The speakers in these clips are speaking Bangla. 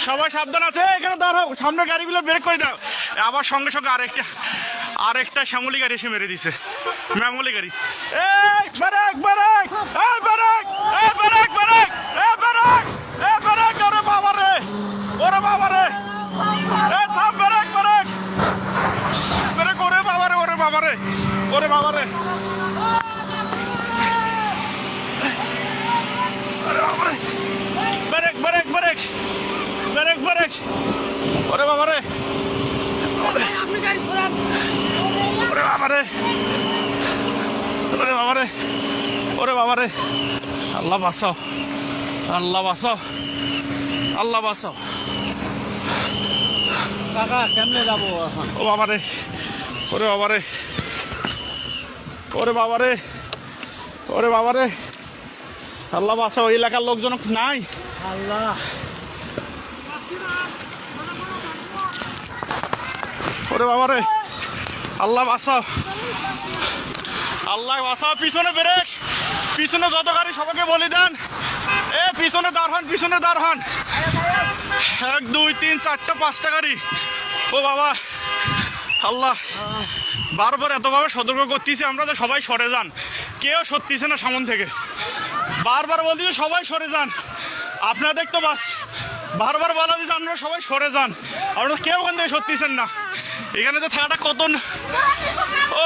সবাই সাবধান আছে, এখানে দাঁড়াও, সামনে গাড়িগুলো ব্রেক করে দাও। আবার সঙ্গে সঙ্গে আরেকটা শ্যামলি গাড়ি এসে মেরে দিছে, ম্যামলি গাড়ি। এই ব্রেক ব্রেক, এই ব্রেক, এই ব্রেক ব্রেক, এই ব্রেক, এই ব্রেক, ওরে বাবা রে, ওরে বাবা রে, এই থাম, ব্রেক ব্রেক ব্রেক, ওরে বাবা রে, ওরে বাবা রে, ওরে বাবা রে, ওরে বাবা রে, brake brake brake brake brake, ওরে বাবা রে, ওরে বাবা রে, ওরে বাবা রে, ওরে বাবা রে, আল্লাহ বাঁচাও, আল্লাহ বাঁচাও, আল্লাহ বাঁচাও। কাকা কেমনে যাবো এখন? ও বাবা রে, ওরে বাবা রে, ওরে বাবা রে, ওরে বাবা রে, আল্লাহ বাঁচাও। এলাকার লোকজন নাই। আল্লাহ, ওরে বাবা রে, আল্লাহ বাঁচাও, আল্লাহ বাঁচাও। পিছনে ব্রেক, পিছনে যত গাড়ি সবাইকে বলে দেন, এ পিছনে দাঁড় হন, পিছনে দাঁড় হন। 1 2 3 4টা 5টা গাড়ি। ও বাবা, আল্লাহ বারবার এতভাবে সতর্ক করতেছি আমরা যে সবাই সরে যান, কেউ সরতেছে না সামন থেকে। বারবার বলতেছি সবাই সরে যান, আপনাদের তো বাস বারবার বলা দিচ্ছে আপনারা সবাই সরে যান, আপনারা কেউ ওখান থেকে সরতেছেন না। এখানে তো থাকাটা কত, ও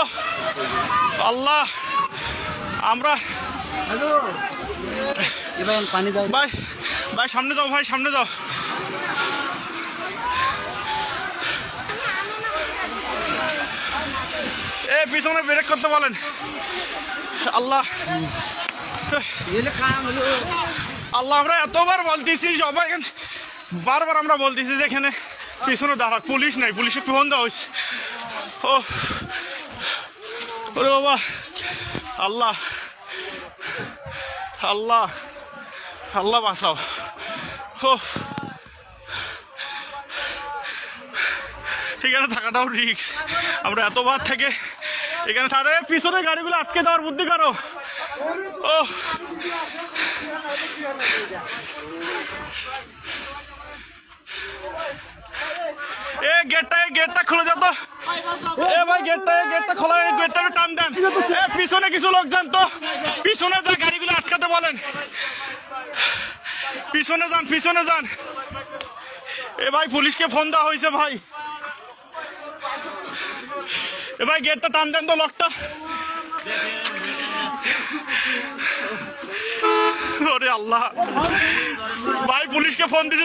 আল্লাহ, আমরা পানি দাও ভাই, ভাই সামনে যাও, ভাই সামনে যাও। এ পিছনে ব্রেক করতে বলেন। আল্লাহ, আল্লাহ আমরা এতবার বলতেছি সবাই, বারবার আমরা বলতেছি যে এখানে পিছনে দাঁড়া, পুলিশ নাই, পুলিশে ফোন দেওয়া হয়েছে। ও ওরে বাবা, আল্লাহ, আল্লাহ, আল্লাহ বাঁচাও। ও এখানে থাকাটাও রিস্ক, আমরা এতবার থেকে এখানে থাকলে পিছনে গাড়িগুলো আটকে দেওয়ার বুদ্ধি করো। ও এ গেটটা খুলে যেত, এ ভাই গেটটা খোলা, গেটটা টান দেন। এ পিছনে কিছু লোক যান তো, পিছনে যা গাড়িগুলো আটকাতে বলেন, পিছনে যান, পিছনে যান। এ ভাই পুলিশকে ফোন দেওয়া হয়েছে ভাই, এ ভাই গেটটা টান দেন তো, লকটা। ওরে আল্লাহ, ভাই পুলিশকে ফোন দিয়েছে।